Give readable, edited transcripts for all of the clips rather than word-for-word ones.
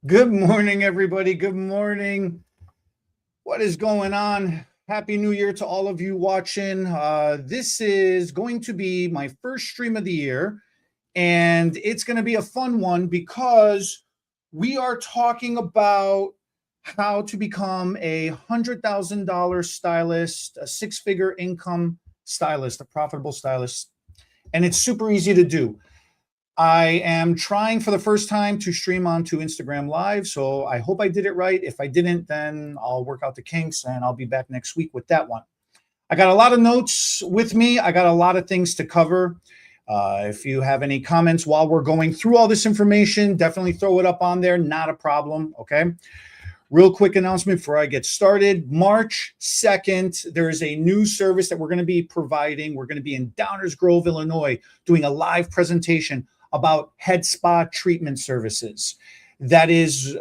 Good morning, everybody. Good morning. What is going on? Happy New Year to all of you watching. This is going to be my first stream of the year, and it's going to be a fun one because we are talking about how to become a $100,000 stylist, a six-figure income stylist, a profitable stylist, and it's super easy to do. I am trying for the first time to stream onto Instagram Live, so I hope I did it right. If I didn't, then I'll work out the kinks and I'll be back next week with that one. I got a lot of notes with me. I got a lot of things to cover. If you have any comments while we're going through all this information, definitely throw it up on there. Not a problem, okay? Real quick announcement before I get started. March 2nd, there is a new service that we're going to be providing. We're going to be in Downers Grove, Illinois, doing a live presentation about head spa treatment services. That is,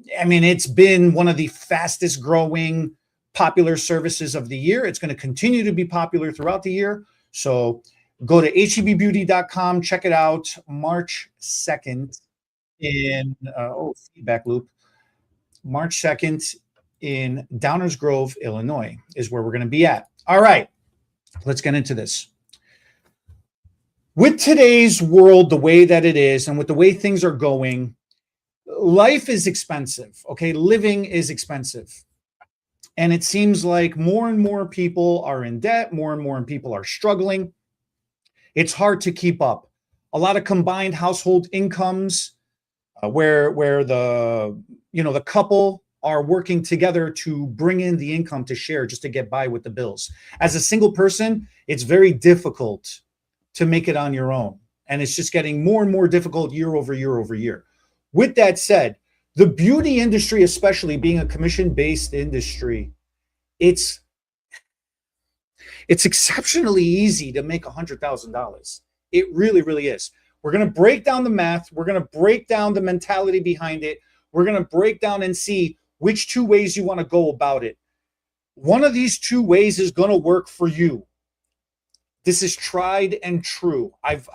it's been one of the fastest growing popular services of the year. It's going to continue to be popular throughout the year. So go to hebbeauty.com, check it out. March 2nd in, feedback loop. March 2nd in Downers Grove, Illinois is where we're going to be at. All right, let's get into this. With today's world, the way that it is, and with the way things are going, life is expensive, okay? Living is expensive. And it seems like more and more people are in debt, more and more people are struggling. It's hard to keep up. A lot of combined household incomes where the couple are working together to bring in the income to share just to get by with the bills. As a single person, it's very difficult to make it on your own. And it's just getting more and more difficult year over year over year. With that said, the beauty industry, especially being a commission-based industry, it's exceptionally easy to make $100,000. It really, really is. We're going to break down the math. We're going to break down the mentality behind it. We're going to break down and see which two ways you want to go about it. One of these two ways is going to work for you. This is tried and true. I've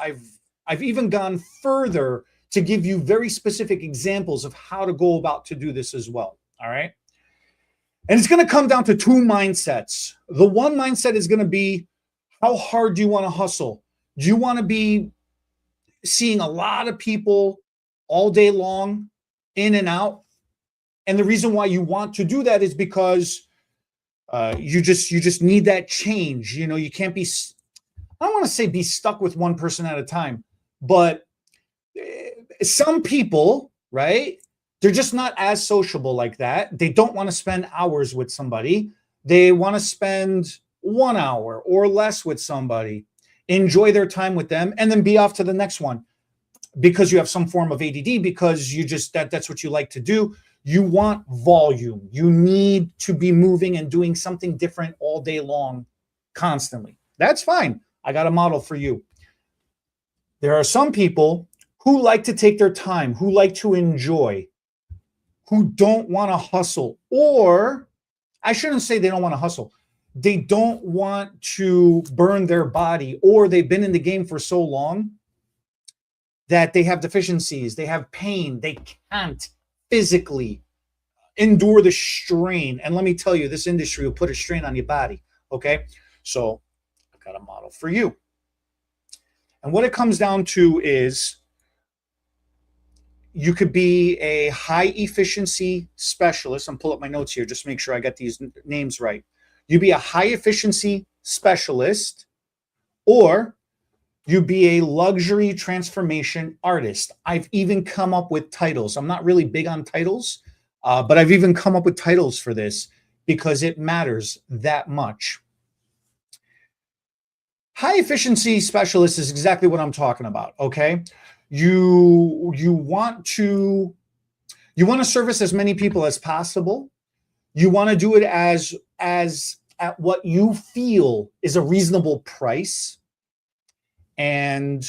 even gone further to give you very specific examples of how to go about to do this as well. All right. And it's going to come down to two mindsets. The one mindset is going to be, how hard do you want to hustle? Do you want to be seeing a lot of people all day long, in and out? And the reason why you want to do that is because you just need that change. You know, you can't be, I don't want to say be stuck with one person at a time, but some people, right? They're just not as sociable like that. They don't want to spend hours with somebody. They want to spend 1 hour or less with somebody, enjoy their time with them, and then be off to the next one because you have some form of ADD, because you just, that's what you like to do. You want volume. You need to be moving and doing something different all day long, constantly. That's fine. I got a model for you. There are some people who like to take their time, who like to enjoy, who don't want to hustle, or I shouldn't say they don't want to hustle. They don't want to burn their body, or they've been in the game for so long that they have deficiencies, they have pain, they can't physically endure the strain. And let me tell you, this industry will put a strain on your body, okay? So I've got a model for you. And what it comes down to is you could be a high efficiency specialist. I'm pulling up my notes here, just to make sure I got these names right. You be a high efficiency specialist, or you be a luxury transformation artist. I've even come up with titles. I'm not really big on titles, but I've even come up with titles for this because it matters that much. High efficiency specialist is exactly what I'm talking about, okay? You want to service as many people as possible. You want to do it as at what you feel is a reasonable price, and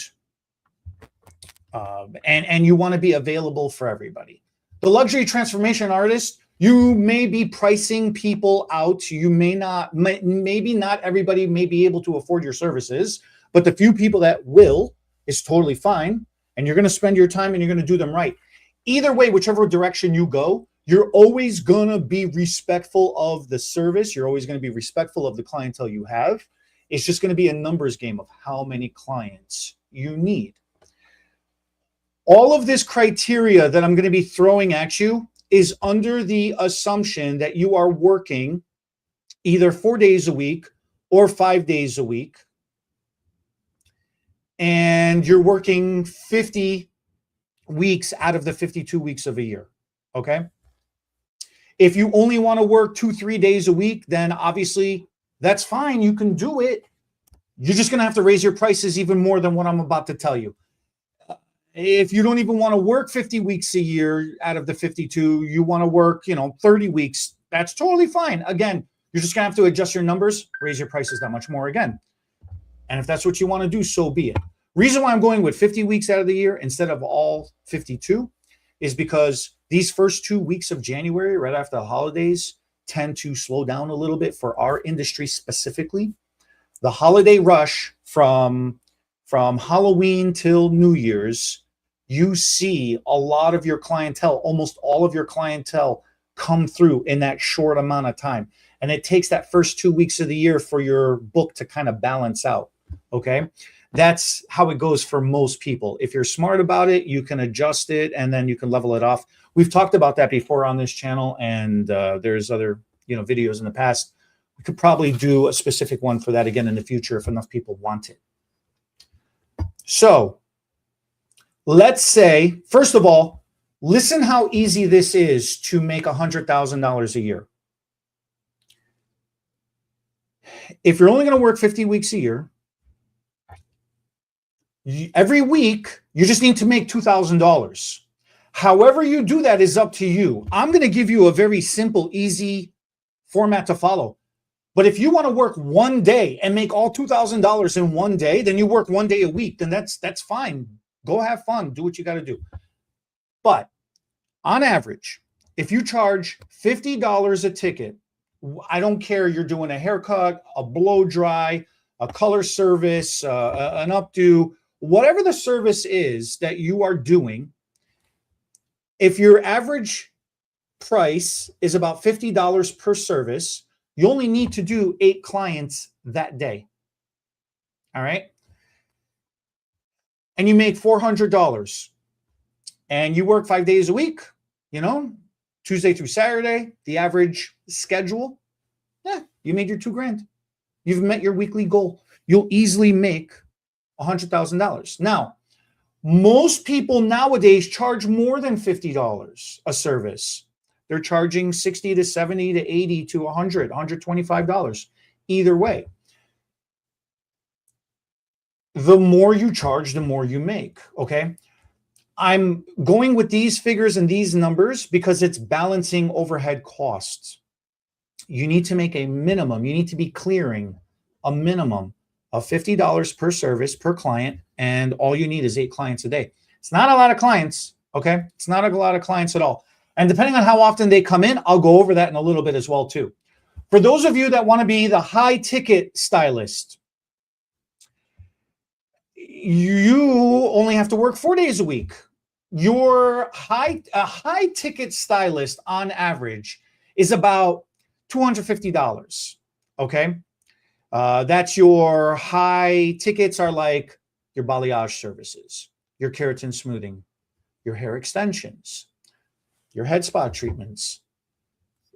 you want to be available for everybody. The luxury transformation artist, you may be pricing people out. You may not, maybe not everybody may be able to afford your services, but the few people that will is totally fine. And you're going to spend your time and you're going to do them right. Either way, whichever direction you go, you're always going to be respectful of the service. You're always going to be respectful of the clientele you have. It's just going to be a numbers game of how many clients you need. All of this criteria that I'm going to be throwing at you is under the assumption that you are working either 4 days a week or 5 days a week, and you're working 50 weeks out of the 52 weeks of a year, okay? If you only want to work 2-3 days a week, then obviously that's fine. You can do it. You're just going to have to raise your prices even more than what I'm about to tell you. If you don't even want to work 50 weeks a year out of the 52, you want to work, 30 weeks, that's totally fine. Again, you're just going to have to adjust your numbers, raise your prices that much more again. And if that's what you want to do, so be it. Reason why I'm going with 50 weeks out of the year instead of all 52 is because these first 2 weeks of January, right after the holidays, tend to slow down a little bit for our industry specifically. The holiday rush from Halloween till New Year's, you see a lot of your clientele, almost all of your clientele come through in that short amount of time. And it takes that first 2 weeks of the year for your book to kind of balance out, okay? That's how it goes for most people. If you're smart about it, you can adjust it and then you can level it off. We've talked about that before on this channel, and there's other videos in the past. We could probably do a specific one for that again in the future if enough people want it. So let's say, first of all, listen how easy this is to make $100,000 a year. If you're only going to work 50 weeks a year, every week, you just need to make $2,000. However you do that is up to you. I'm going to give you a very simple, easy format to follow. But if you want to work one day and make all $2,000 in one day, then you work 1 day a week. Then that's fine. Go have fun. Do what you got to do. But on average, if you charge $50 a ticket, I don't care you're doing a haircut, a blow dry, a color service, an updo, whatever the service is that you are doing, if your average price is about $50 per service, you only need to do 8 clients that day. All right? And you make $400 and you work 5 days a week, Tuesday through Saturday, the average schedule, you made your $2,000. You've met your weekly goal. You'll easily make $100,000. Now, most people nowadays charge more than $50 a service. They're charging $60 to $70 to $80 to $100, $125. Either way, the more you charge, the more you make, okay? I'm going with these figures and these numbers because it's balancing overhead costs. You need to make a minimum. You need to be clearing a minimum of $50 per service per client, and all you need is 8 clients a day. It's not a lot of clients, okay? It's not a lot of clients at all. And depending on how often they come in, I'll go over that in a little bit as well too. For those of you that want to be the high ticket stylist, you only have to work 4 days a week. A high ticket stylist on average is about $250, okay? That's your high tickets are like your balayage services, your keratin smoothing, your hair extensions, your head spa treatments.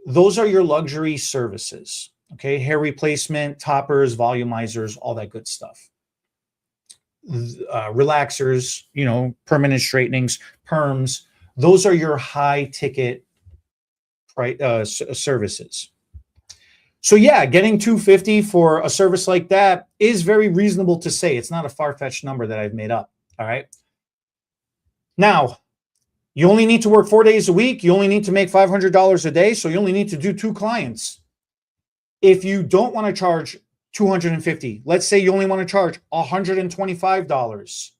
Those are your luxury services, okay? Hair replacement, toppers, volumizers, all that good stuff. Relaxers, permanent straightenings, perms. Those are your high ticket services. So yeah, getting $250 for a service like that is very reasonable to say. It's not a far-fetched number that I've made up, all right? Now, you only need to work 4 days a week. You only need to make $500 a day, so you only need to do 2 clients. If you don't want to charge $250, let's say you only want to charge $125,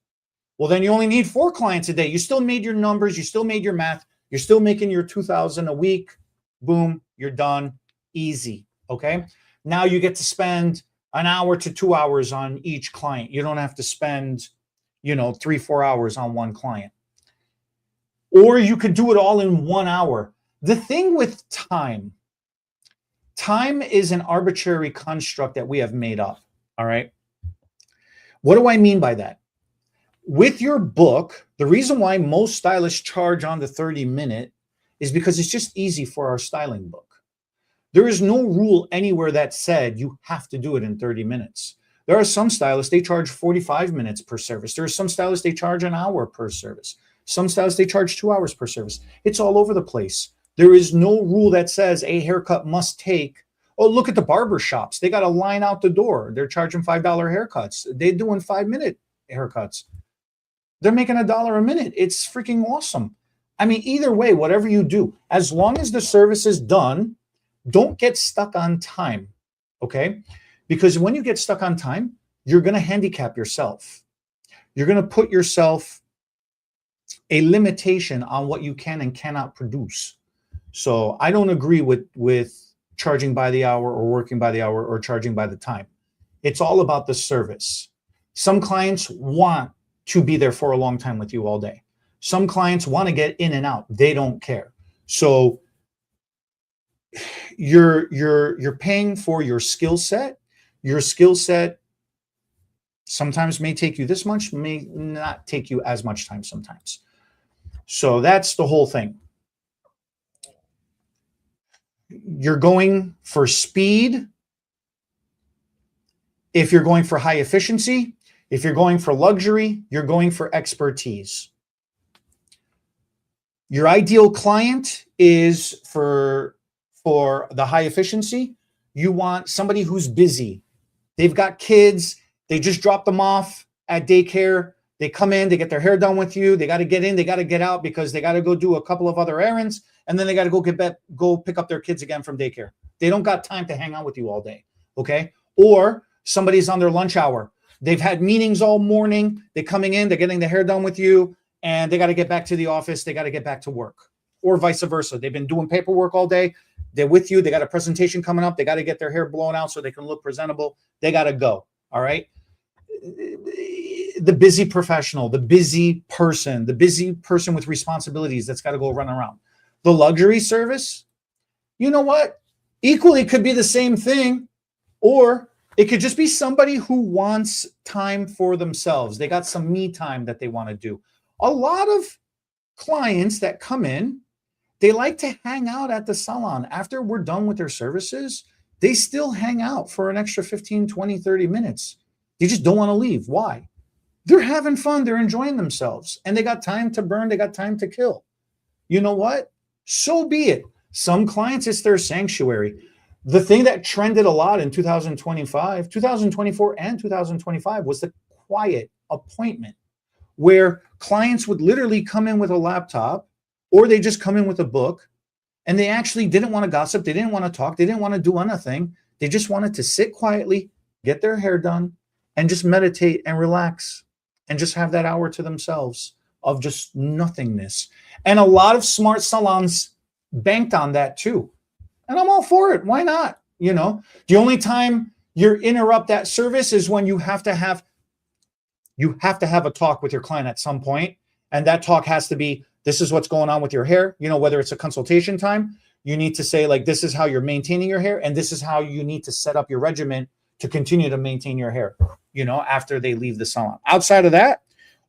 well, then you only need 4 clients a day. You still made your numbers. You still made your math. You're still making your $2,000 a week. Boom, you're done. Easy. Okay. Now you get to spend an hour to 2 hours on each client. You don't have to spend, 3-4 hours on one client. or you could do it all in 1 hour. The thing with time is an arbitrary construct that we have made up. All right. What do I mean by that? With your book, the reason why most stylists charge on the 30-minute is because it's just easy for our styling book. There is no rule anywhere that said you have to do it in 30 minutes. There are some stylists, they charge 45 minutes per service. There are some stylists, they charge an hour per service. Some stylists, they charge 2 hours per service. It's all over the place. There is no rule that says a haircut must take, oh, look at the barber shops. They got a line out the door. They're charging $5 haircuts. They're doing 5-minute haircuts. They're making $1 a minute. It's freaking awesome. I mean, either way, whatever you do, as long as the service is done, don't get stuck on time, okay? Because when you get stuck on time, you're going to handicap yourself. You're going to put yourself a limitation on what you can and cannot produce. So I don't agree with charging by the hour or working by the hour or charging by the time. It's all about the service. Some clients want to be there for a long time with you all day. Some clients want to get in and out. They don't care. So you're paying for your skill set. Your skill set sometimes may take you this much, may not take you as much time sometimes. So that's the whole thing. You're going for speed. If you're going for high efficiency, if you're going for luxury, you're going for expertise. Your ideal client is for the high efficiency. You want somebody who's busy. They've got kids. They just dropped them off at daycare. They come in, they get their hair done with you. They got to get in, they got to get out because they got to go do a couple of other errands. And then they got to go pick up their kids again from daycare. They don't got time to hang out with you all day. Okay. Or somebody's on their lunch hour. They've had meetings all morning. They're coming in, they're getting the hair done with you, and they got to get back to the office. They got to get back to work, or vice versa. They've been doing paperwork all day. They're with you. They got a presentation coming up. They got to get their hair blown out so they can look presentable. They got to go. All right. The busy professional, the busy person with responsibilities that's got to go run around. The luxury service, you know what? Equally could be the same thing, or it could just be somebody who wants time for themselves. They got some me time that they want to do. A lot of clients that come in, they like to hang out at the salon. After we're done with their services, they still hang out for an extra 15, 20, 30 minutes. They just don't want to leave. Why? They're having fun. They're enjoying themselves. And they got time to burn. They got time to kill. You know what? So be it. Some clients, it's their sanctuary. The thing that trended a lot in 2025, 2024, and 2025 was the quiet appointment, where clients would literally come in with a laptop, or they just come in with a book, and they actually didn't want to gossip. They didn't want to talk. They didn't want to do anything. They just wanted to sit quietly, get their hair done, and just meditate and relax and just have that hour to themselves of just nothingness. And a lot of smart salons banked on that too. And I'm all for it. Why not? You know, the only time you interrupt that service is when you have to have a talk with your client at some point. And that talk has to be, this is what's going on with your hair. You know, whether it's a consultation time, you need to say like, this is how you're maintaining your hair. And this is how you need to set up your regimen to continue to maintain your hair, you know, after they leave the salon. Outside of that,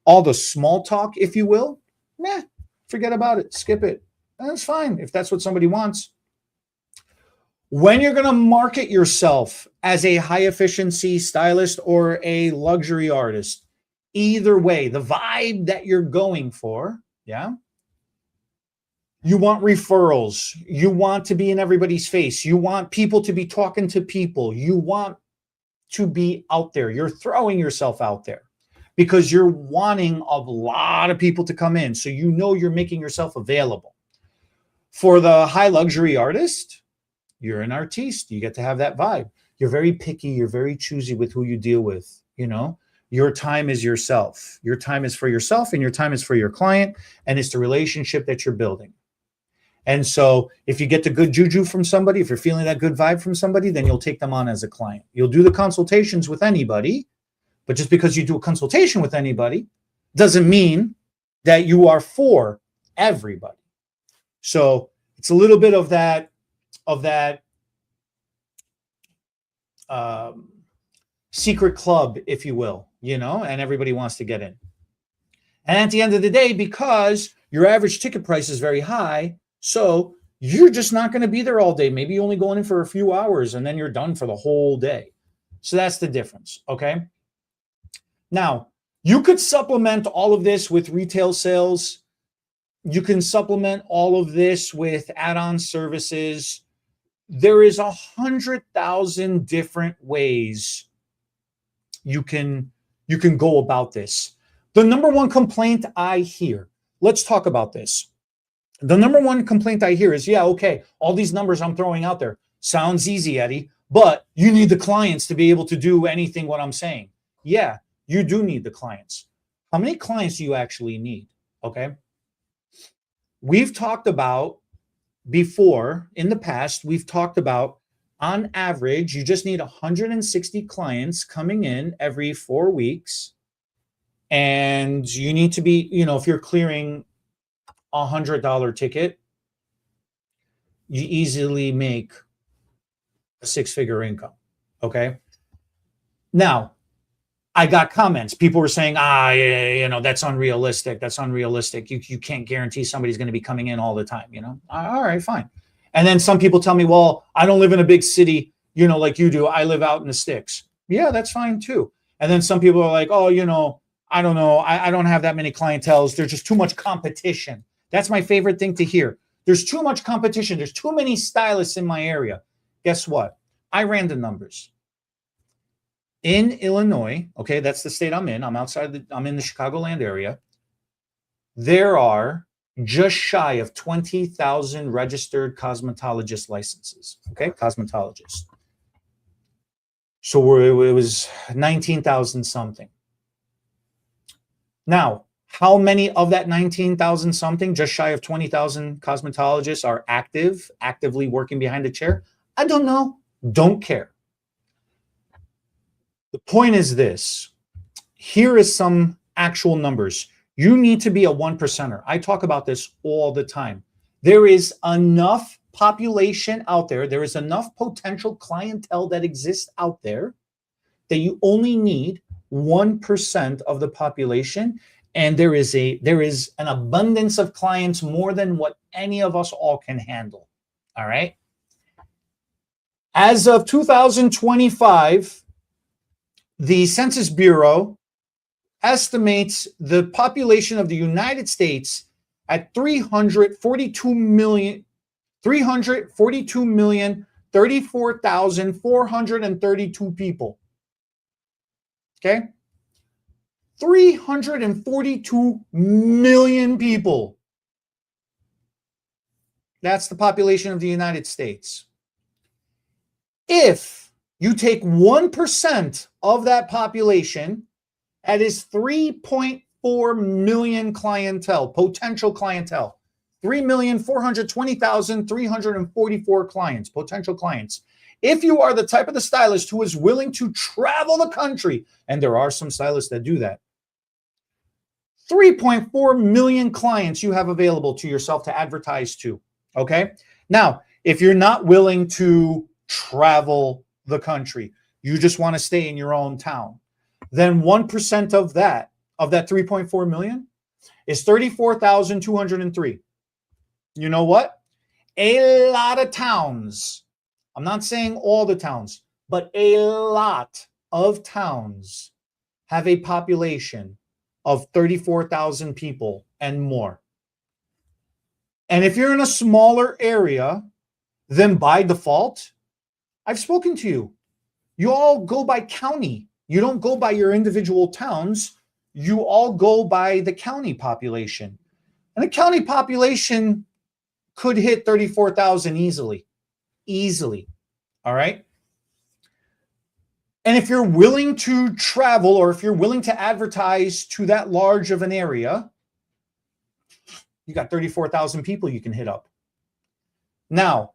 all the small talk, if you will, forget about it. Skip it. That's fine if that's what somebody wants. When you're going to market yourself as a high efficiency stylist or a luxury artist, either way, the vibe that you're going for, you want referrals. You want to be in everybody's face. You want people to be talking to people. You want to be out there. You're throwing yourself out there because you're wanting a lot of people to come in. So you know you're making yourself available. For the high luxury artist, you're an artiste. You get to have that vibe. You're very picky. You're very choosy with who you deal with. You know, your time is yourself. Your time is for yourself, and your time is for your client. And it's the relationship that you're building. And so if you get the good juju from somebody, if you're feeling that good vibe from somebody, then you'll take them on as a client. You'll do the consultations with anybody, but just because you do a consultation with anybody doesn't mean that you are for everybody. So it's a little bit of that secret club, if you will, and everybody wants to get in. And at the end of the day, because your average ticket price is very high, so you're just not going to be there all day. Maybe you're only going in for a few hours and then you're done for the whole day. So that's the difference, okay? Now, you could supplement all of this with retail sales. You can supplement all of this with add-on services. There is 100,000 different ways you can go about this. The number one complaint I hear, let's talk about this. The number one complaint I hear is, yeah, okay, all these numbers I'm throwing out there sounds easy, Eddie, but you need the clients to be able to do anything what I'm saying. Yeah, you do need the clients. How many clients do you actually need? Okay. We've talked about before in the past, we've talked about on average, you just need 160 clients coming in every 4 weeks. And you need to be, if you're clearing $100 ticket, you easily make a 6-figure income. Okay. Now, I got comments. People were saying, that's unrealistic. That's unrealistic. You can't guarantee somebody's going to be coming in all the time, All right, fine. And then some people tell me, well, I don't live in a big city, like you do. I live out in the sticks. Yeah, that's fine too. And then some people are like, oh, I don't know. I don't have that many clienteles. There's just too much competition. That's my favorite thing to hear. There's too much competition. There's too many stylists in my area. Guess what? I ran the numbers. In Illinois, okay, that's the state I'm in. I'm in the Chicagoland area. There are just shy of 20,000 registered cosmetologist licenses. Okay, cosmetologists. So it was 19,000 something. Now, how many of that 19,000 something, just shy of 20,000 cosmetologists are actively working behind a chair? I don't know. Don't care. The point is this. Here is some actual numbers. You need to be a 1%er. I talk about this all the time. There is enough population out there. There is enough potential clientele that exists out there that you only need 1% of the population, and there is an abundance of clients more than what any of us all can handle. All right. As of 2025, the Census Bureau estimates the population of the United States at 342,034,432 people. Okay? 342 million people. That's the population of the United States. If you take 1% of that population, that is 3.4 million clientele, potential clientele. 3,420,344 clients, potential clients. If you are the type of the stylist who is willing to travel the country, and there are some stylists that do that, 3.4 million clients you have available to yourself to advertise to, okay? Now, if you're not willing to travel the country, you just want to stay in your own town, then 1% of that 3.4 million is 34,203. You know what? A lot of towns, I'm not saying all the towns, but a lot of towns have a population of 34,000 people and more. And if you're in a smaller area, then by default, I've spoken to you. You all go by county. You don't go by your individual towns. You all go by the county population. And the county population could hit 34,000 easily. Easily. All right? And if you're willing to travel, or if you're willing to advertise to that large of an area, you got 34,000 people you can hit up. Now,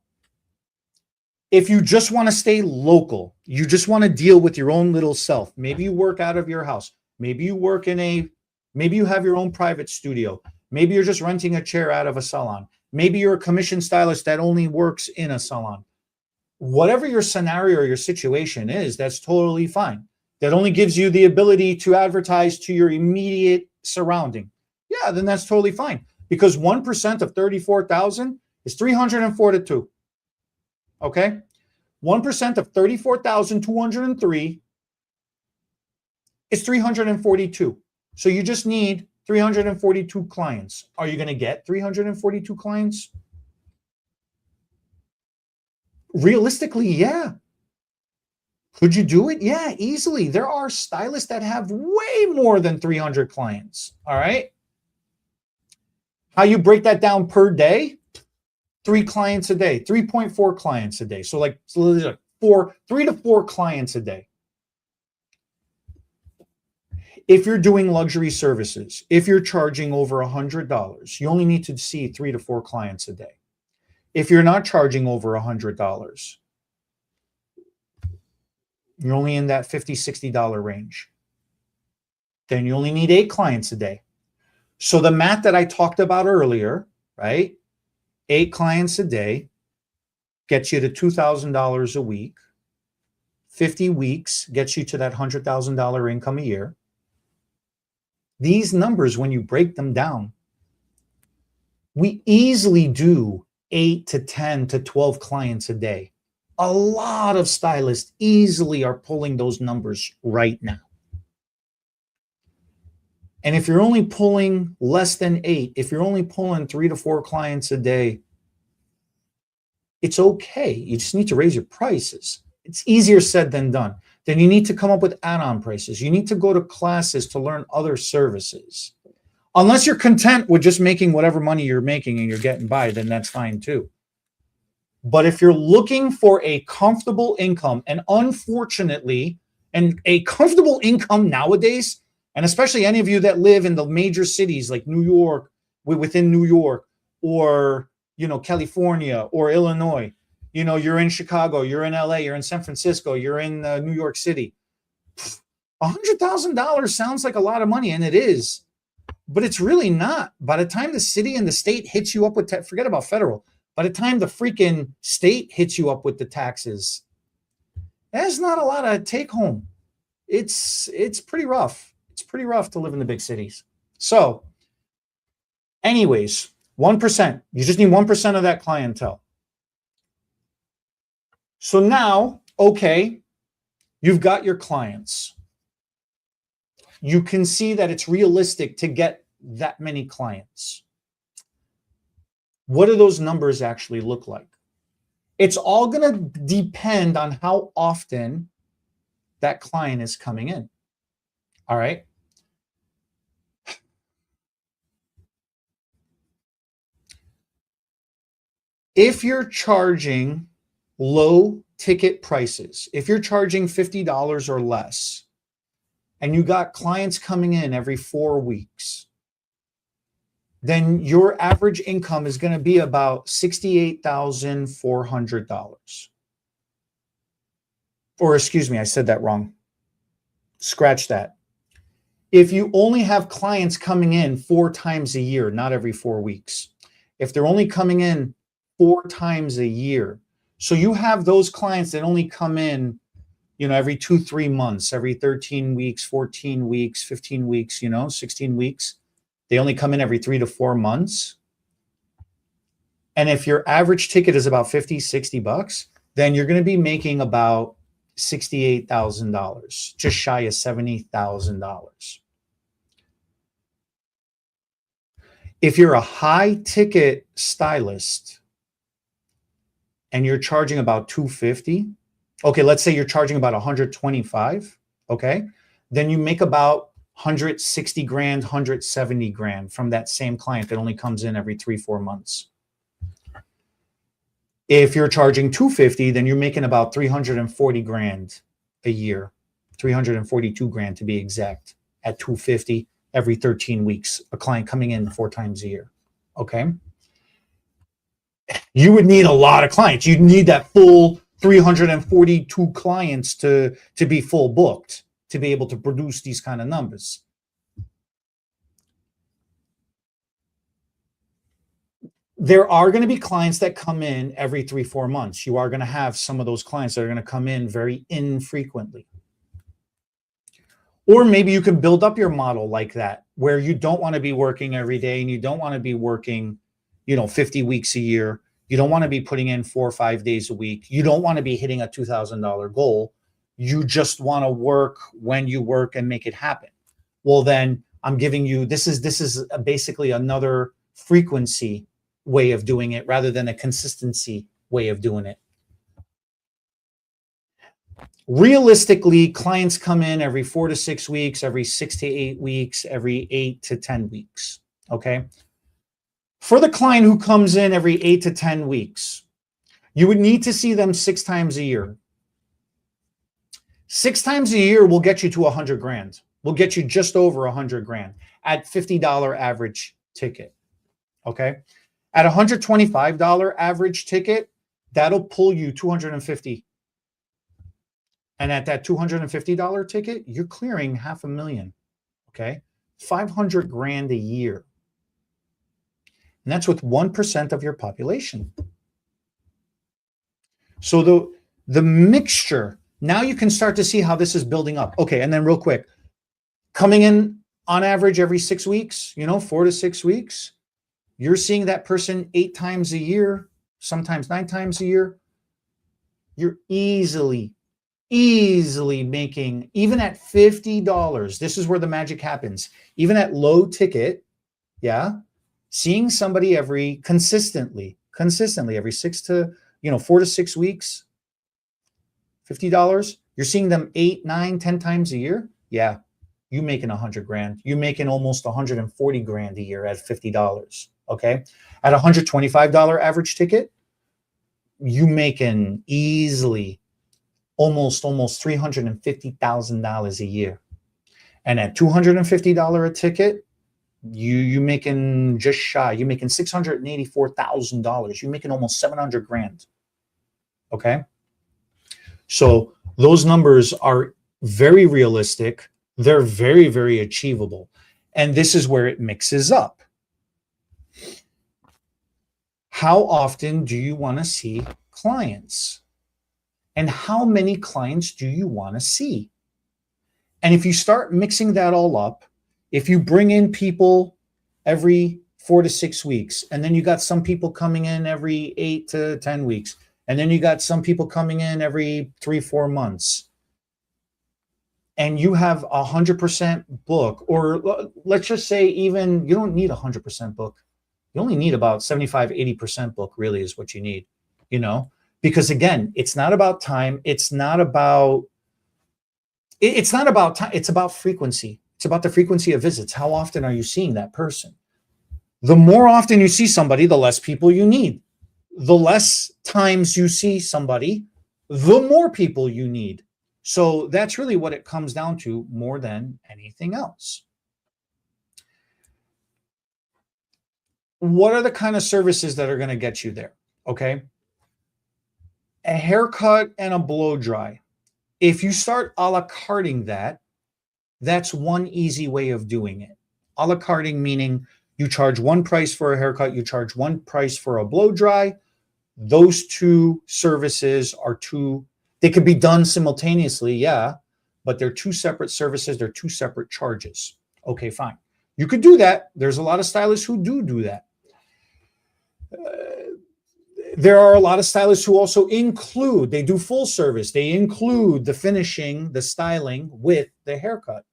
if you just want to stay local, you just want to deal with your own little self. Maybe you work out of your house. Maybe you have your own private studio. Maybe you're just renting a chair out of a salon. Maybe you're a commission stylist that only works in a salon. Whatever your scenario or your situation is, that's totally fine. That only gives you the ability to advertise to your immediate surrounding. Yeah, then that's totally fine. Because 1% of 34,000 is 342. Okay? 1% of 34,203 is 342. So you just need 342 clients. Are you going to get 342 clients? Realistically, yeah. Could you do it? Yeah, easily. There are stylists that have way more than 300 clients. All right. How you break that down per day? 3 clients a day, 3.4 clients a day. So like 3 to 4 clients a day. If you're doing luxury services, if you're charging over $100, you only need to see 3 to 4 clients a day. If you're not charging over $100, you're only in that $50, $60 range. Then you only need 8 clients a day. So the math that I talked about earlier, right? 8 clients a day gets you to $2,000 a week. 50 weeks gets you to that $100,000 income a year. These numbers, when you break them down, we easily do 8 to 10 to 12 clients a day. A lot of stylists easily are pulling those numbers right now. And if you're only pulling less than 8, if you're only pulling 3 to 4 clients a day, it's okay. You just need to raise your prices. It's easier said than done. Then you need to come up with add-on prices. You need to go to classes to learn other services. Unless you're content with just making whatever money you're making and you're getting by, then that's fine too. But if you're looking for a comfortable income, and unfortunately, and a comfortable income nowadays, and especially any of you that live in the major cities like New York, within New York, or California or Illinois, you're in Chicago, you're in LA, you're in San Francisco, you're in New York City. $100,000 sounds like a lot of money, and it is, but it's really not. By the time the city and the state hits you up with, forget about federal, by the time the freaking state hits you up with the taxes, that's not a lot of take home. It's pretty rough. It's pretty rough to live in the big cities. So anyways, 1%, you just need 1% of that clientele. So now, okay, you've got your clients. You can see that it's realistic to get that many clients. What do those numbers actually look like? It's all going to depend on how often that client is coming in. All right. If you're charging low ticket prices, if you're charging $50 or less, and you got clients coming in every 4 weeks, then your average income is going to be about $68,400. Or excuse me, I said that wrong. Scratch that. If you only have clients coming in 4 times a year, not every 4 weeks, if they're only coming in 4 times a year, so you have those clients that only come in, every 2-3 months, every 13 weeks, 14 weeks, 15 weeks, 16 weeks. They only come in every 3 to 4 months. And if your average ticket is about $50-$60, then you're going to be making about $68,000, just shy of $70,000. If you're a high ticket stylist and you're charging about $250, okay, let's say you're charging about $125, okay, then you make about $160,000, $170,000 from that same client that only comes in every 3-4 months. If you're charging $250, then you're making about $340,000 a year, $342,000 to be exact, at $250 every 13 weeks, a client coming in 4 times a year. Okay. You would need a lot of clients. You'd need that full 342 clients to be full booked, to be able to produce these kind of numbers. There are going to be clients that come in every 3-4 months. You are going to have some of those clients that are going to come in very infrequently. Or maybe you can build up your model like that, where you don't want to be working every day and you don't want to be working, 50 weeks a year. You don't want to be putting in 4 or 5 days a week. You don't want to be hitting a $2,000 goal. You just want to work when you work and make it happen. Well, then I'm giving you, this is basically another frequency way of doing it rather than a consistency way of doing it. Realistically, clients come in every 4 to 6 weeks, every 6 to 8 weeks, every 8 to 10 weeks. Okay. For the client who comes in every 8 to 10 weeks, you would need to see them 6 times a year. 6 times a year will get you to 100 grand. Will get you just over 100 grand at $50 average ticket. Okay. At $125 average ticket, that'll pull you 250. And at that $250 ticket, you're clearing $500,000. Okay. 500 grand a year. And that's with 1% of your population. So the mixture, now you can start to see how this is building up. Okay. And then real quick, coming in on average every 6 weeks, 4 to 6 weeks, you're seeing that person 8 times a year, sometimes 9 times a year. You're easily making, even at $50, this is where the magic happens. Even at low ticket, seeing somebody consistently every 4 to 6 weeks, $50, you're seeing them 8, 9, 10 times a year. Yeah, you making 100 grand. You're making almost 140 grand a year at $50. Okay. At $125 average ticket, you making easily almost $350,000 a year. And at $250 a ticket, you making just shy. You're making $684,000. You're making almost 700 grand. Okay. So those numbers are very realistic. They're very, very achievable. And this is where it mixes up. How often do you want to see clients? And how many clients do you want to see? And if you start mixing that all up, if you bring in people every 4 to 6 weeks, and then you got some people coming in every 8 to 10 weeks, and then you got some people coming in every 3-4 months, and you have 100% book, or let's just say even you don't need 100% book. You only need about 75, 80% book really is what you need, because again, it's not about time. It's about time. It's about frequency. It's about the frequency of visits. How often are you seeing that person? The more often you see somebody, the less people you need. The less times you see somebody, the more people you need. So that's really what it comes down to more than anything else. What are the kind of services that are going to get you there? Okay. A haircut and a blow dry. If you start a la carting that, that's one easy way of doing it. A la carting meaning you charge one price for a haircut, you charge one price for a blow dry. Those two services they could be done simultaneously, but they're two separate services, they're two separate charges. Okay, fine. You could do that. There's a lot of stylists who do that. There are a lot of stylists who also they do full service. They include the finishing, the styling with the haircut.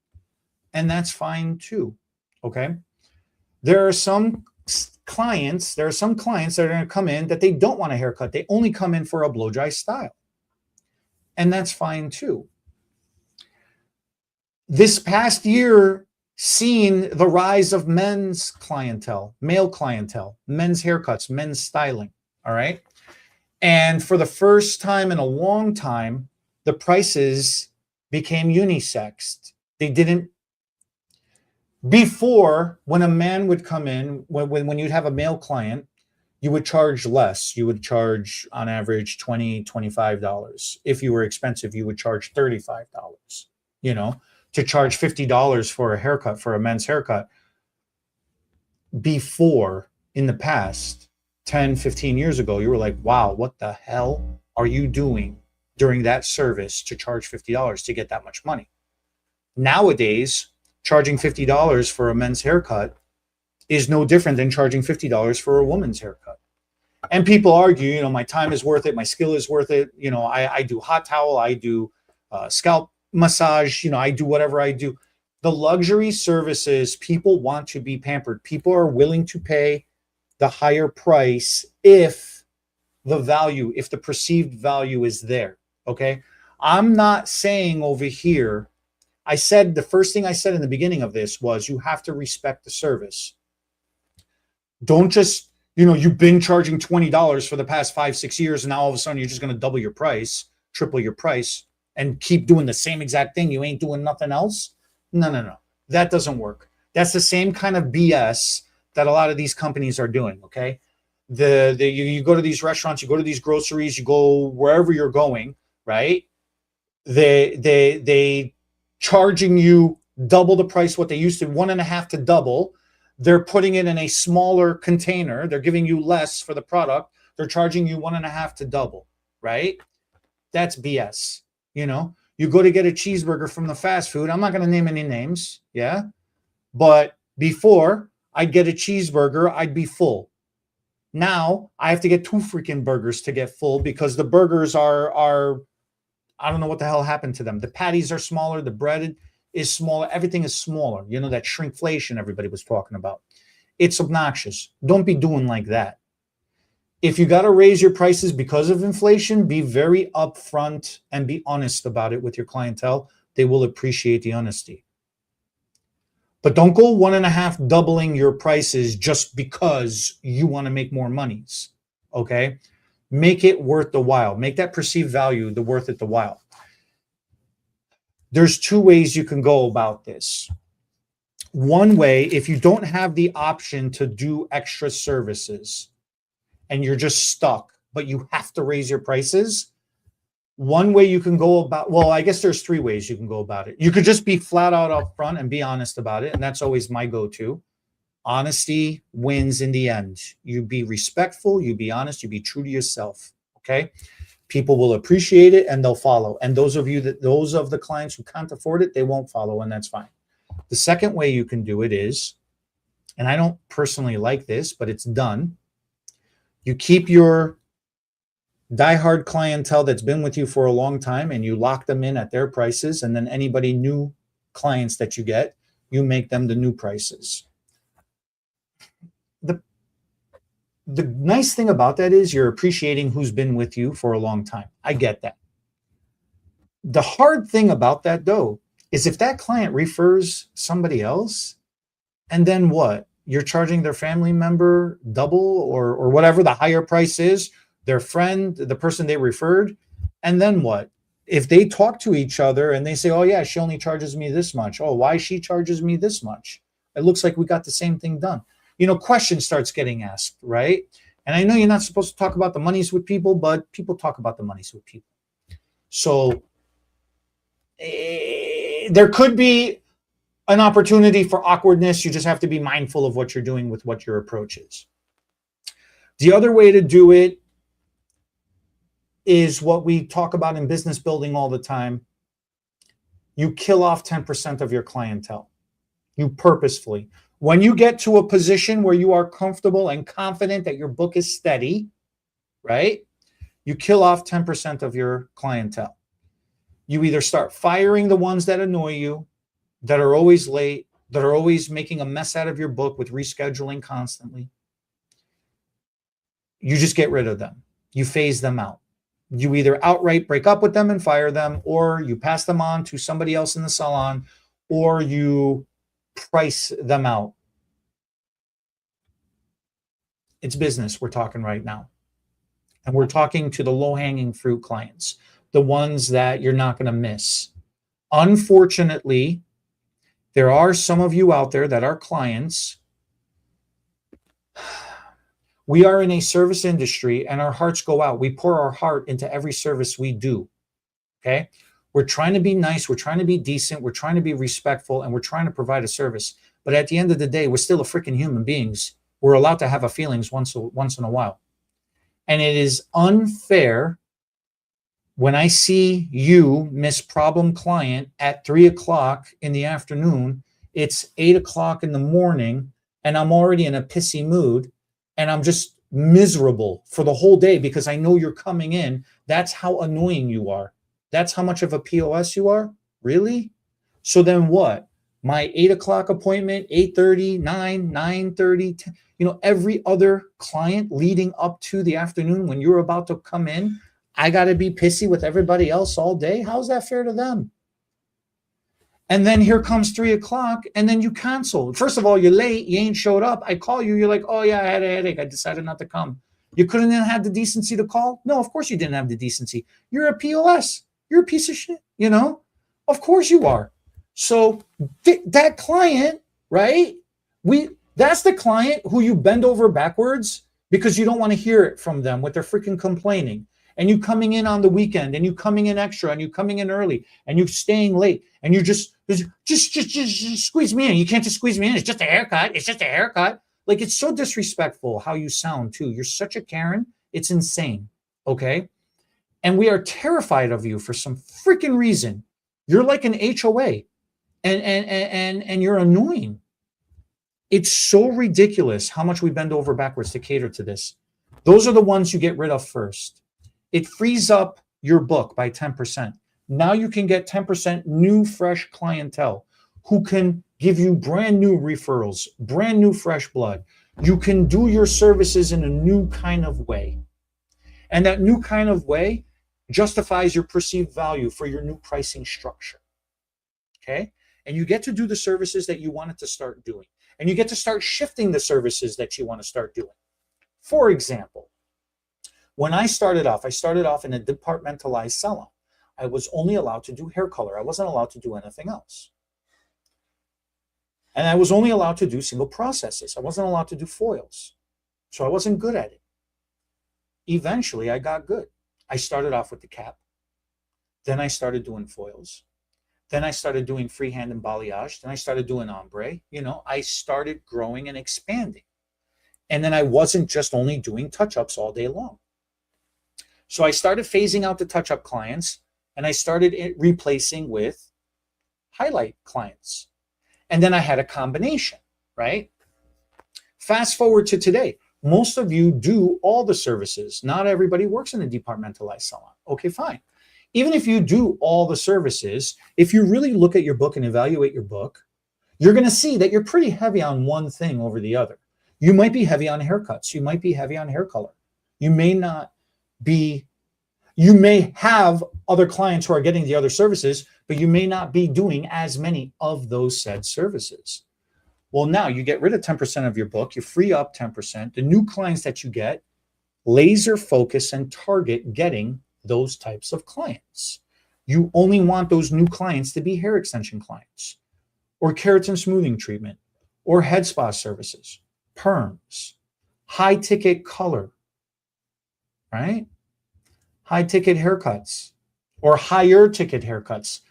And that's fine too. Okay. There are some clients that are going to come in that they don't want a haircut. They only come in for a blow dry style. And that's fine too. This past year, seen the rise of men's clientele, male clientele, men's haircuts, men's styling. All right. And for the first time in a long time, the prices became unisexed. They didn't. Before, when a man would come in, when you'd have a male client, you would charge less. You would charge on average $20, $25. If you were expensive, you would charge $35. To charge $50 for a haircut, for a men's haircut. Before, in the past, 10, 15 years ago, you were like, wow, what the hell are you doing during that service to charge $50 to get that much money? Nowadays, charging $50 for a men's haircut is no different than charging $50 for a woman's haircut. And people argue, you know, my time is worth it, my skill is worth it. You know, I do hot towel, I do scalp massage, you know, I do whatever I do. The luxury services, people want to be pampered. People are willing to pay the higher price if the value, if the perceived value is there. Okay. I'm not saying over here, I said the first thing I said in the beginning of this was you have to respect the service. Don't just, you know, you've been charging $20 for the past 5-6 years, and now all of a sudden you're just going to double your price, triple your price, and keep doing the same exact thing. You ain't doing nothing else. No. That doesn't work. That's the same kind of BS that a lot of these companies are doing. Okay. You go to these restaurants, you go to these groceries, you go wherever you're going, right? They charging you double the price what they used to, 1.5 to double. They're putting it in a smaller container. They're giving you less for the product. They're charging you 1.5 to double, right? That's BS. You know, you go to get a cheeseburger from the fast food. I'm not going to name any names. Yeah. But before I'd get a cheeseburger, I'd be full. Now I have to get 2 freaking burgers to get full because the burgers are I don't know what the hell happened to them. The patties are smaller. The bread is smaller. Everything is smaller. You know, that shrinkflation everybody was talking about. It's obnoxious. Don't be doing like that. If you got to raise your prices because of inflation, be very upfront and be honest about it with your clientele. They will appreciate the honesty. But don't go 1.5 doubling your prices just because you want to make more monies. Okay? Make it worth the while. Make that perceived value the worth it the while. There's 2 ways you can go about this. One way, if you don't have the option to do extra services and you're just stuck, but you have to raise your prices, one way you can go about, well, I guess there's 3 ways you can go about it. You could just be flat out up front and be honest about it. And that's always my go-to. Honesty wins in the end. You be respectful, you be honest, you be true to yourself. Okay. People will appreciate it and they'll follow. And those of the clients who can't afford it, they won't follow, and that's fine. The second way you can do it is, and I don't personally like this, but it's done. You keep your diehard clientele that's been with you for a long time and you lock them in at their prices. And then anybody new clients that you get, you make them the new prices. The nice thing about that is you're appreciating who's been with you for a long time. I get that. The hard thing about that, though, is if that client refers somebody else, and then what? You're charging their family member double or whatever the higher price is, their friend, the person they referred, and then what? If they talk to each other and they say, oh, yeah, she only charges me this much. Oh, why she charges me this much? It looks like we got the same thing done. You know, question starts getting asked, right? And I know you're not supposed to talk about the monies with people, but people talk about the monies with people. So there could be an opportunity for awkwardness. You just have to be mindful of what you're doing with what your approach is. The other way to do it is what we talk about in business building all the time. You kill off 10% of your clientele. You purposefully. When you get to a position where you are comfortable and confident that your book is steady, right? You kill off 10% of your clientele. You either start firing the ones that annoy you, that are always late, that are always making a mess out of your book with rescheduling constantly. You just get rid of them. You phase them out. You either outright break up with them and fire them, or you pass them on to somebody else in the salon, or you price them out. It's business we're talking right now. And we're talking to the low-hanging fruit clients, the ones that you're not going to miss. Unfortunately, there are some of you out there that are clients. We are in a service industry and our hearts go out. We pour our heart into every service we do. Okay? We're trying to be nice. We're trying to be decent. We're trying to be respectful, and we're trying to provide a service. But at the end of the day, we're still a freaking human beings. We're allowed to have a feelings once in a while. And it is unfair when I see you, Miss Problem Client, at 3 o'clock in the afternoon. It's 8 o'clock in the morning, and I'm already in a pissy mood, and I'm just miserable for the whole day because I know you're coming in. That's how annoying you are. That's how much of a POS you are? Really? So then what? My 8 o'clock appointment, 8:30, 9, 9:30, 10, every other client leading up to the afternoon when you're about to come in, I got to be pissy with everybody else all day? How's that fair to them? And then here comes 3 o'clock, and then you cancel. First of all, you're late. You ain't showed up. I call you. You're like, oh, yeah, I had a headache. I decided not to come. You couldn't have had the decency to call? No, of course you didn't have the decency. You're a POS. You're a piece of shit, Of course you are. So that client, right? That's the client who you bend over backwards because you don't want to hear it from them with their freaking complaining. And you coming in on the weekend, and you coming in extra, and you coming in early, and you staying late, and you just squeeze me in. You can't just squeeze me in. It's just a haircut. It's just a haircut. Like, it's so disrespectful how you sound too. You're such a Karen. It's insane. Okay. And we are terrified of you for some freaking reason. You're like an HOA, and you're annoying. It's so ridiculous how much we bend over backwards to cater to this. Those are the ones you get rid of first. It frees up your book by 10%. Now you can get 10% new, fresh clientele who can give you brand new referrals, brand new fresh blood. You can do your services in a new kind of way. And that new kind of way justifies your perceived value for your new pricing structure. Okay? And you get to do the services that you wanted to start doing. And you get to start shifting the services that you want to start doing. For example, when I started off in a departmentalized salon. I was only allowed to do hair color. I wasn't allowed to do anything else. And I was only allowed to do single processes. I wasn't allowed to do foils. So I wasn't good at it. Eventually, I got good. I started off with the cap. Then I started doing foils. Then I started doing freehand and balayage. Then I started doing ombre. I started growing and expanding. And then I wasn't just only doing touch-ups all day long. So I started phasing out the touch-up clients, and I started replacing with highlight clients. And then I had a combination, right? Fast forward to today. Most of you do all the services. Not everybody works in a departmentalized salon. Okay, fine. Even if you do all the services, if you really look at your book and evaluate your book, you're going to see that you're pretty heavy on one thing over the other. You might be heavy on haircuts. You might be heavy on hair color. You may have other clients who are getting the other services, but you may not be doing as many of those said services. Well, now you get rid of 10% of your book, you free up 10%. The new clients that you get, laser focus and target getting those types of clients. You only want those new clients to be hair extension clients, or keratin smoothing treatment, or head spa services, perms, high ticket color, right? High ticket haircuts or higher ticket haircuts.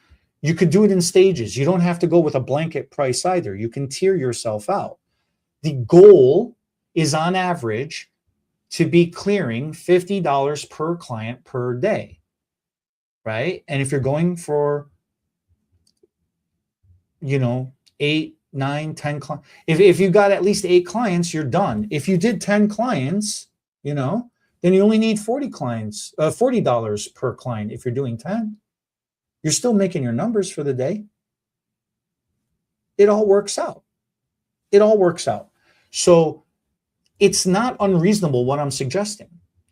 You could do it in stages. You don't have to go with a blanket price either. You can tier yourself out. The goal is on average to be clearing $50 per client per day, right? And if you're going for, 8, 9, 10 clients, if you got at least 8 clients, you're done. If you did 10 clients, then you only need $40 per client. If you're doing 10, you're still making your numbers for the day. It all works out. It all works out. So it's not unreasonable what I'm suggesting.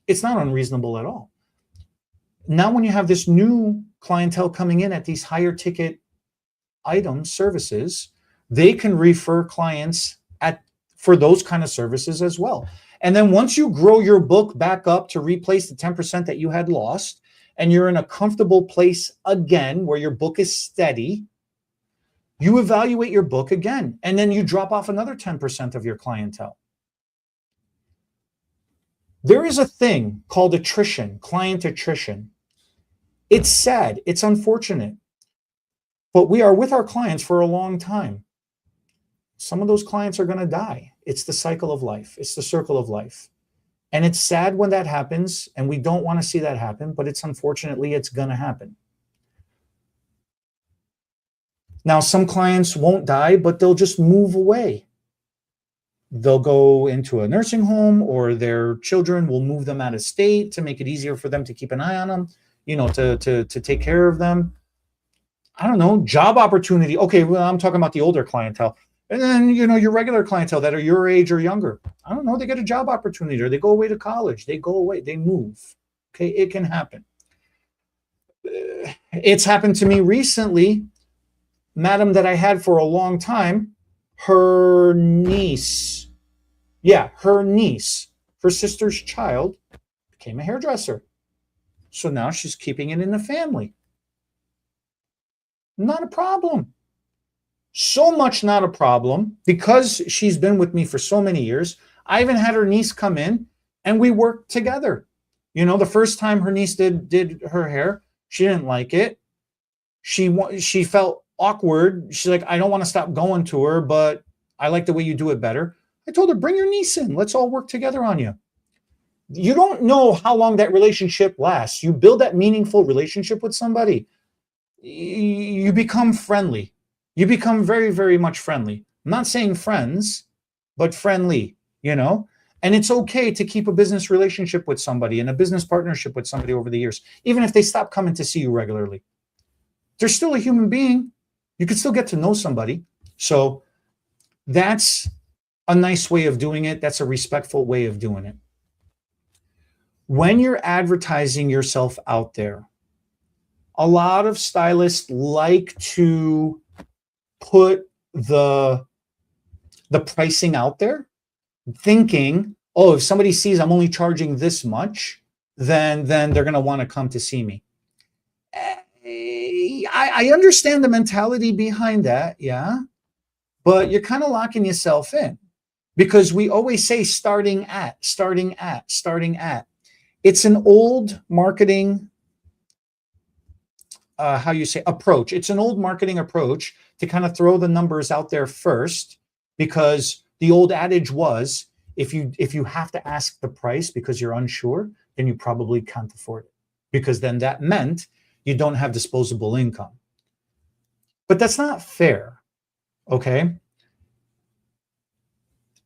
It's not unreasonable at all. Now, when you have this new clientele coming in at these higher ticket items, services, they can refer clients for those kind of services as well. And then once you grow your book back up to replace the 10% that you had lost, and you're in a comfortable place again where your book is steady, you evaluate your book again, and then you drop off another 10% of your clientele. There is a thing called attrition, client attrition. It's sad, it's unfortunate, but we are with our clients for a long time. Some of those clients are going to die. It's the cycle of life. It's the circle of life. And it's sad when that happens, and we don't want to see that happen, but unfortunately, it's going to happen. Now, some clients won't die, but they'll just move away. They'll go into a nursing home, or their children will move them out of state to make it easier for them to keep an eye on them, to take care of them. I don't know, job opportunity. Okay, well, I'm talking about the older clientele. And then, your regular clientele that are your age or younger. I don't know, they get a job opportunity, or they go away to college. They go away, they move. Okay, it can happen. It's happened to me recently. Madam that I had for a long time, her niece, her sister's child became a hairdresser. So now she's keeping it in the family. Not a problem. So much not a problem, because she's been with me for so many years. I even had her niece come in and we worked together. The first time her niece did her hair, she didn't like it. She felt awkward. She's like, I don't want to stop going to her, but I like the way you do it better. I told her, bring your niece in. Let's all work together on you. You don't know how long that relationship lasts. You build that meaningful relationship with somebody. You become friendly. You become very, very much friendly. I'm not saying friends, but friendly, And it's okay to keep a business relationship with somebody and a business partnership with somebody over the years, even if they stop coming to see you regularly. They're still a human being. You can still get to know somebody. So that's a nice way of doing it. That's a respectful way of doing it. When you're advertising yourself out there, a lot of stylists like to put the pricing out there, thinking, if somebody sees I'm only charging this much, then they're going to want to come to see me. I understand the mentality behind that, yeah, but you're kind of locking yourself in, because we always say starting at. It's an old marketing approach. It's an old marketing approach to kind of throw the numbers out there first, because the old adage was, if you have to ask the price because you're unsure, then you probably can't afford it, because then that meant you don't have disposable income. But that's not fair, okay?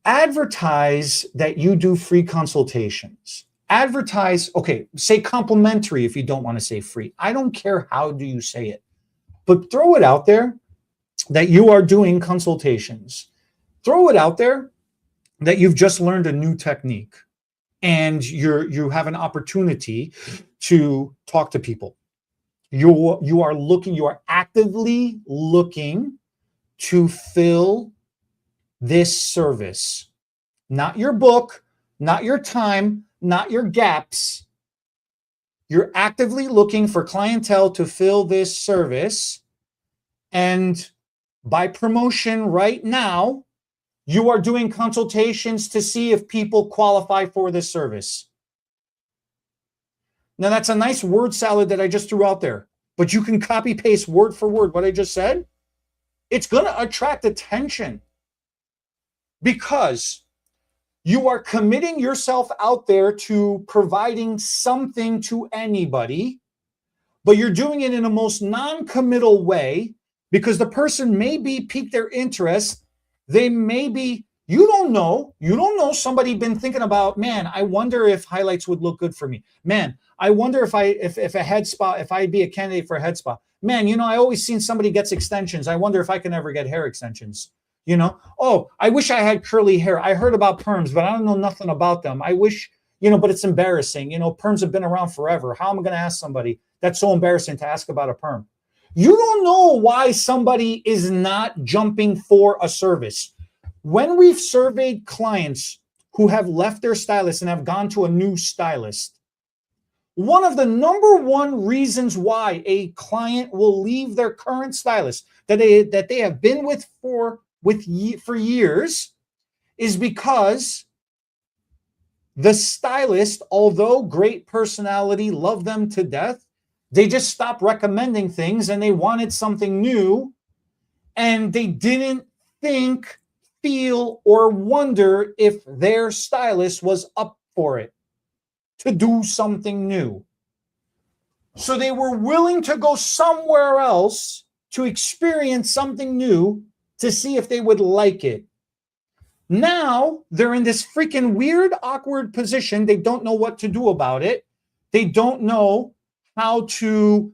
Advertise that you do free consultations. Advertise, say complimentary if you don't want to say free. I don't care how do you say it, but throw it out there that you are doing consultations. Throw it out there that you've just learned a new technique and you have an opportunity to talk to people. You are actively looking to fill this service, not your book, not your time, not your gaps. You're actively looking for clientele to fill this service. And by promotion right now, you are doing consultations to see if people qualify for this service. Now, that's a nice word salad that I just threw out there, but you can copy paste word for word what I just said. It's going to attract attention, because you are committing yourself out there to providing something to anybody, but you're doing it in a most non-committal way, because the person may be piqued their interest. They may be, you don't know, somebody been thinking about, man, I wonder if highlights would look good for me. Man, I wonder if a head spa, if I'd be a candidate for a head spa. Man, I always seen somebody gets extensions. I wonder if I can ever get hair extensions. I wish I had curly hair. I heard about perms, but I don't know nothing about them. I wish, but it's embarrassing. Perms have been around forever. How am I going to ask somebody? That's so embarrassing to ask about a perm. You don't know why somebody is not jumping for a service. When we've surveyed clients who have left their stylist and have gone to a new stylist, one of the number one reasons why a client will leave their current stylist that they have been with for years is because the stylist, although great personality, love them to death, they just stopped recommending things and they wanted something new, and they didn't think feel or wonder if their stylist was up for it, to do something new. So they were willing to go somewhere else to experience something new to see if they would like it. Now they're in this freaking weird, awkward position. They don't know what to do about it. They don't know how to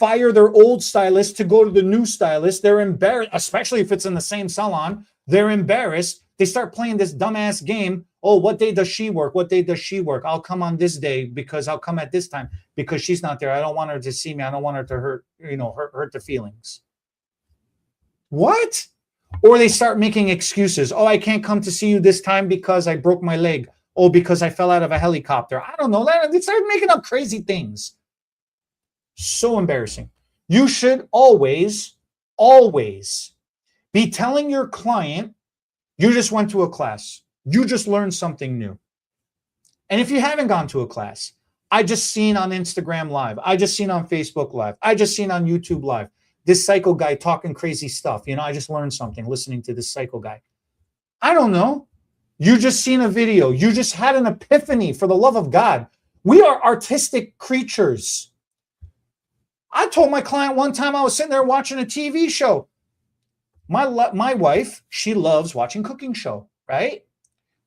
fire their old stylist to go to the new stylist. They're embarrassed, especially if it's in the same salon. They're embarrassed. They start playing this dumbass game. Oh, what day does she work? What day does she work? I'll come on this day because I'll come at this time because she's not there. I don't want her to see me. I don't want her to hurt the feelings. What? Or they start making excuses. Oh, I can't come to see you this time because I broke my leg. Oh, because I fell out of a helicopter. I don't know. They start making up crazy things. So embarrassing. You should always be telling your client, you just went to a class. You just learned something new. And if you haven't gone to a class, I just seen on Instagram Live. I just seen on Facebook Live. I just seen on YouTube Live. This psycho guy talking crazy stuff. I just learned something listening to this psycho guy. I don't know. You just seen a video. You just had an epiphany, for the love of God. We are artistic creatures. I told my client one time I was sitting there watching a TV show. My wife, she loves watching cooking show, right?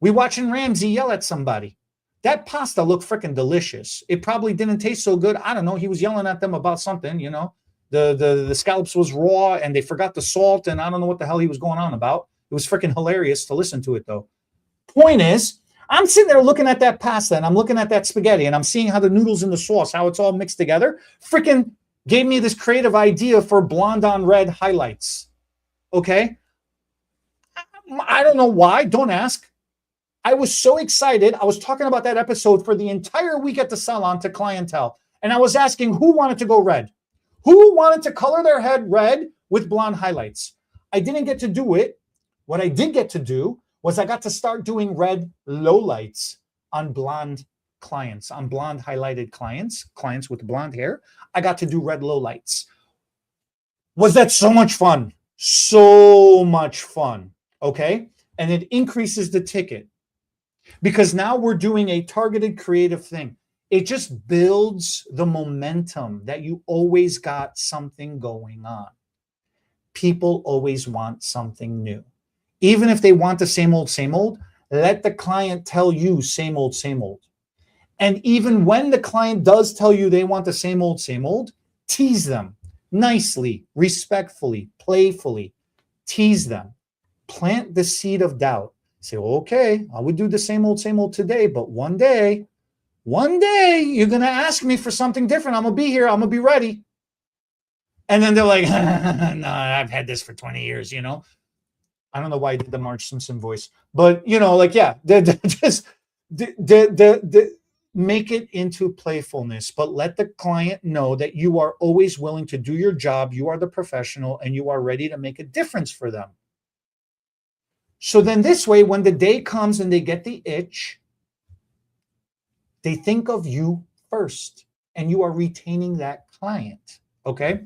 We watching Ramsay yell at somebody. That pasta looked freaking delicious. It probably didn't taste so good. I don't know. He was yelling at them about something, The scallops was raw and they forgot the salt, and I don't know what the hell he was going on about. It was freaking hilarious to listen to it, though. Point is, I'm sitting there looking at that pasta and I'm looking at that spaghetti and I'm seeing how the noodles and the sauce, how it's all mixed together. Freaking gave me this creative idea for blonde on red highlights. Okay? I don't know why. Don't ask. I was so excited. I was talking about that episode for the entire week at the salon to clientele. And I was asking who wanted to go red. Who wanted to color their head red with blonde highlights? I didn't get to do it. What I did get to do was I got to start doing red lowlights on blonde clients, on blonde highlighted clients with blonde hair. I got to do red lowlights. Was that so much fun? So much fun. Okay. And it increases the ticket because now we're doing a targeted creative thing. It just builds the momentum that you always got something going on. People always want something new. Even if they want the same old, let the client tell you same old. And even when the client does tell you they want the same old, tease them nicely, respectfully, playfully. Tease them. Plant the seed of doubt. Say, okay, I would do the same old today, but one day, you're going to ask me for something different. I'm going to be here. I'm going to be ready. And then they're like, no, I've had this for 20 years, I don't know why I did the Marge Simpson voice, but just make it into playfulness, but let the client know that you are always willing to do your job. You are the professional and you are ready to make a difference for them. So then this way, when the day comes and they get the itch, they think of you first and you are retaining that client. Okay.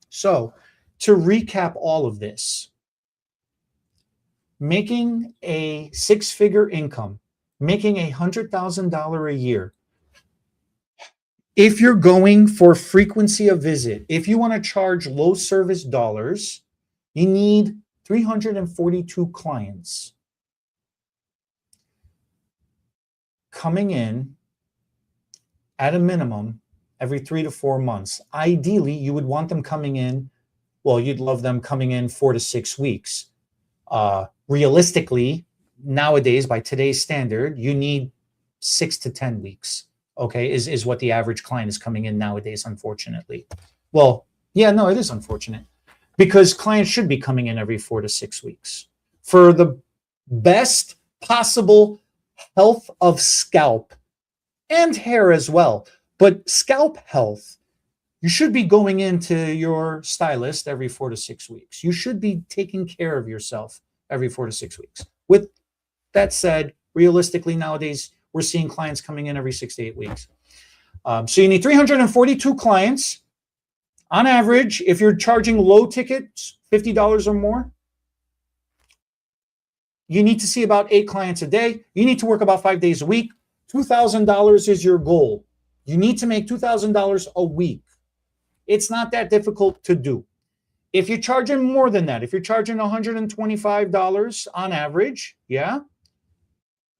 So to recap all of this, making a six-figure income, making $100,000 a year. If you're going for frequency of visit, if you want to charge low service dollars, you need 342 clients coming in at a minimum every 3 to 4 months. Ideally, you would want them coming in, you'd love them coming in 4 to 6 weeks. Realistically, nowadays, by today's standard, you need 6 to 10 weeks, okay, is what the average client is coming in nowadays, unfortunately. Well, yeah, no, it is unfortunate because clients should be coming in every 4 to 6 weeks for the best possible health of scalp and hair as well. But scalp health, you should be going into your stylist every 4 to 6 weeks. You should be taking care of yourself every 4 to 6 weeks. With that said, realistically nowadays, we're seeing clients coming in every 6 to 8 weeks. So you need 342 clients. On average, if you're charging low tickets $50 or more, you need to see about 8 clients a day. You need to work about 5 days a week. $2,000 is your goal. You need to make $2,000 a week. It's not that difficult to do. If you're charging more than that, if you're charging $125 on average, yeah,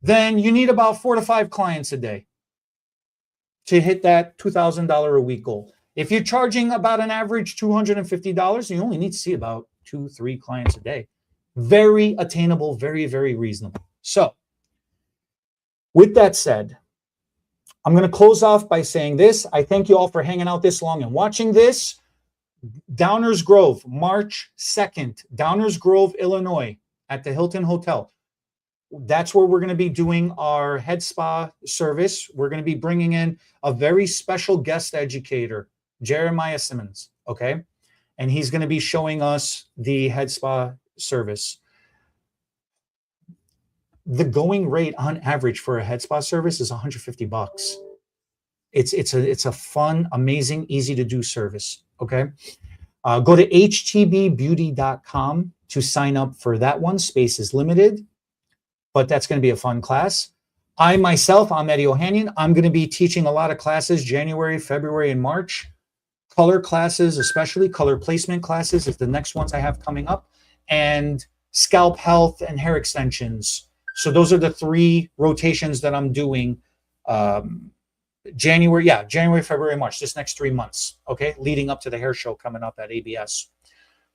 then you need about 4 to 5 clients a day to hit that $2,000 a week goal. If you're charging about an average $250, you only need to see about 2-3 clients a day. Very attainable, very, very reasonable. So with that said, I'm going to close off by saying this. I thank you all for hanging out this long and watching this. Downers Grove, March 2nd, Downers Grove, Illinois, at the Hilton Hotel. That's where we're going to be doing our head spa service. We're going to be bringing in a very special guest educator, Jeremiah Simmons, okay? And he's going to be showing us the head spa service. The going rate on average for a head spa service is $150. It's a fun, amazing, easy to do service. Okay. Go to htbbeauty.com to sign up for that one. Space is limited, but that's going to be a fun class. I myself, I'm Eddie Ohanian. I'm going to be teaching a lot of classes January, February, and March. Color classes, especially color placement classes, is the next ones I have coming up, and scalp health and hair extensions. So those are the 3 rotations that I'm doing. January, February, March, this next 3 months, okay, leading up to the hair show coming up at ABS.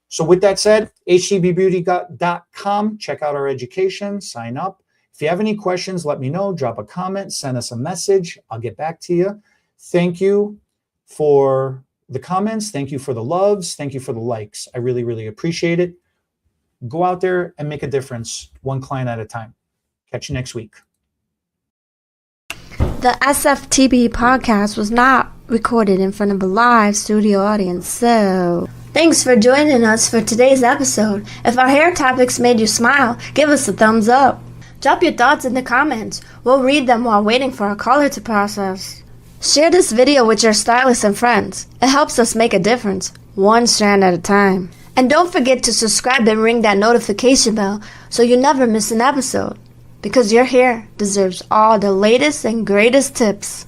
So with that said, htbbeauty.com, check out our education, sign up. If you have any questions, let me know, drop a comment, send us a message. I'll get back to you. Thank you for the comments. Thank you for the loves. Thank you for the likes. I really, really appreciate it. Go out there and make a difference, one client at a time. Catch you next week. The SFTB podcast was not recorded in front of a live studio audience, so thanks for joining us for today's episode. If our hair topics made you smile, give us a thumbs up. Drop your thoughts in the comments. We'll read them while waiting for our caller to process. Share this video with your stylists and friends. It helps us make a difference, one strand at a time. And don't forget to subscribe and ring that notification bell so you never miss an episode. Because your hair deserves all the latest and greatest tips.